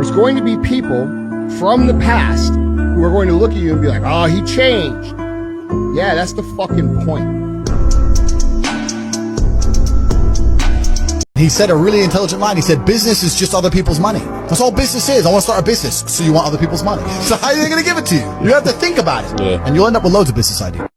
There's going to be people from the past who are going to look at you and be like, oh, he changed. Yeah, that's the fucking point. He said a really intelligent line. He said, business is just other people's money. That's all business is. I want to start a business. So you want other people's money. So how are they going to give it to you? You have to think about it. Yeah. And you'll end up with loads of business ideas.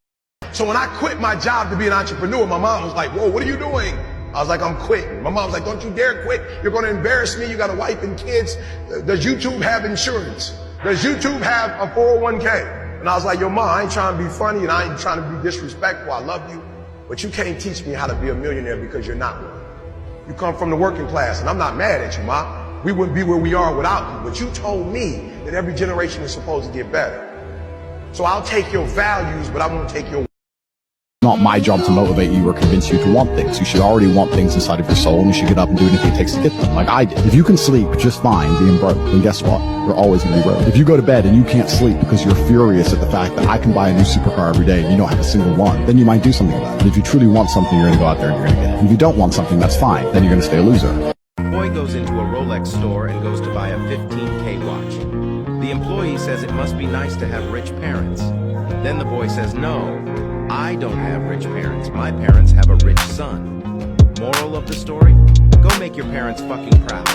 So when I quit my job to be an entrepreneur, my mom was like, whoa, what are you doing? I was like, I'm quitting. My mom was like, don't you dare quit. You're going to embarrass me. You got a wife and kids. Does YouTube have insurance? Does YouTube have a 401k? And I was like, yo, mom, I ain't trying to be funny and I ain't trying to be disrespectful. I love you. But you can't teach me how to be a millionaire because you're not one. You come from the working class, and I'm not mad at you, Ma. We wouldn't be where we are without you. But you told me that every generation is supposed to get better. So I'll take your values, but I won't take your... Not my job to motivate you or convince you to want things. You should already want things inside of your soul, and you should get up and do anything it takes to get them, like I did. If you can sleep just fine being broke, then guess what? You're always going to be broke. If you go to bed and you can't sleep because you're furious at the fact that I can buy a new supercar every day and you don't have a single one, then you might do something about it. And if you truly want something, you're going to go out there and you're going to get it. And if you don't want something, that's fine. Then you're going to stay a loser. Boy goes into a Rolex store and goes to buy a 15K watch. The employee says it must be nice to have rich parents. Then the boy says, no, I don't have rich parents. My parents have a rich son. Moral of the story? Go make your parents fucking proud.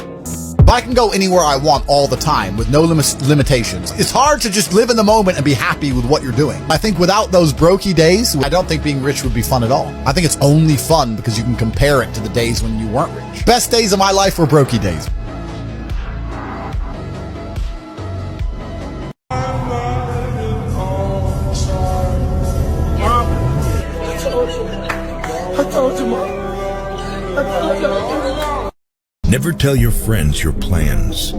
If I can go anywhere I want all the time with no limitations, it's hard to just live in the moment and be happy with what you're doing. I think without those brokey days, I don't think being rich would be fun at all. I think it's only fun because you can compare it to the days when you weren't rich. Best days of my life were brokey days. Never tell your friends your plans.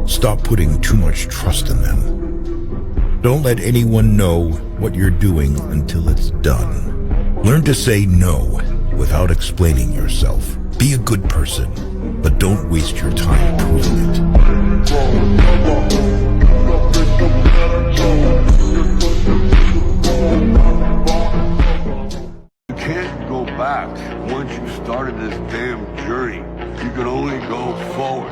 Stop putting too much trust in them. Don't let anyone know what you're doing until it's done. Learn to say no without explaining yourself. Be a good person, but don't waste your time proving it. You can't go back. Once you started this damn journey, you can only go forward.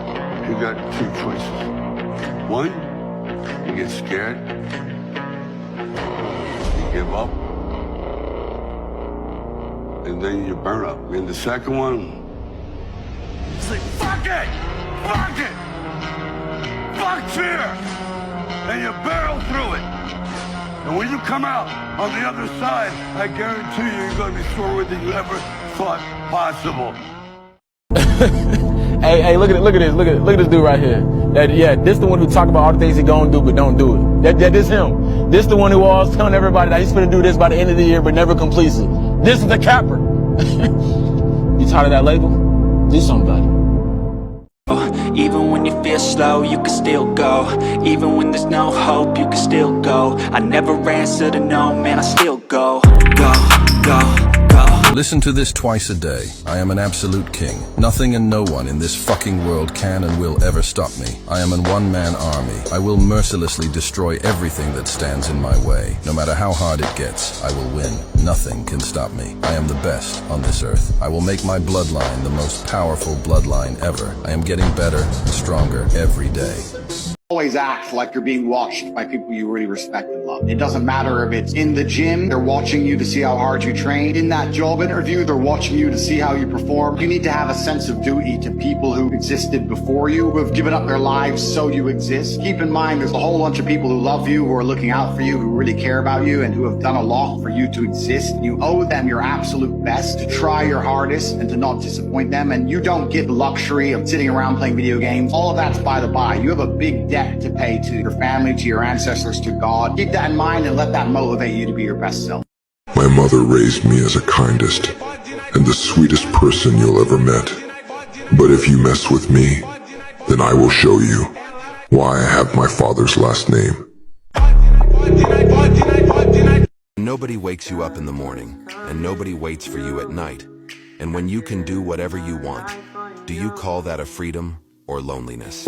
You got two choices. One, you get scared, you give up, and then you burn up. And the second one, it's like, fuck it! Fuck it! Fuck fear! And you barrel through it. And when you come out on the other side, I guarantee you, you're gonna be stronger than you ever thought possible. Hey, look at this. Look at this dude right here. This the one who talk about all the things he gonna do but don't do it. This him. This the one who always telling everybody that he's gonna do this by the end of the year but never completes it. This is the capper. You tired of that label? Do something about it. Even when you feel slow, you can still go. Even when there's no hope, you can still go. I never answer to no, man, I still go. Go, go. Listen to this twice a day. I am an absolute king. Nothing and no one in this fucking world can and will ever stop me. I am an one-man army. I will mercilessly destroy everything that stands in my way. No matter how hard it gets, I will win. Nothing can stop me. I am the best on this earth. I will make my bloodline the most powerful bloodline ever. I am getting better and stronger every day. Always act like you're being watched by people you really respect and love. It doesn't matter if it's in the gym, they're watching you to see how hard you train. In that job interview, they're watching you to see how you perform. You need to have a sense of duty to people who existed before you, who have given up their lives so you exist. Keep in mind, there's a whole bunch of people who love you, who are looking out for you, who really care about you, and who have done a lot for you to exist. You owe them your absolute best, to try your hardest and to not disappoint them. And you don't get the luxury of sitting around playing video games. All of that's by the by. You have a big debt to pay to your family, to your ancestors, to God. Keep that in mind and let that motivate you to be your best self. My mother raised me as the kindest and the sweetest person you'll ever met. But if you mess with me, then I will show you why I have my father's last name. Nobody wakes you up in the morning, and nobody waits for you at night. And when you can do whatever you want, do you call that a freedom or loneliness?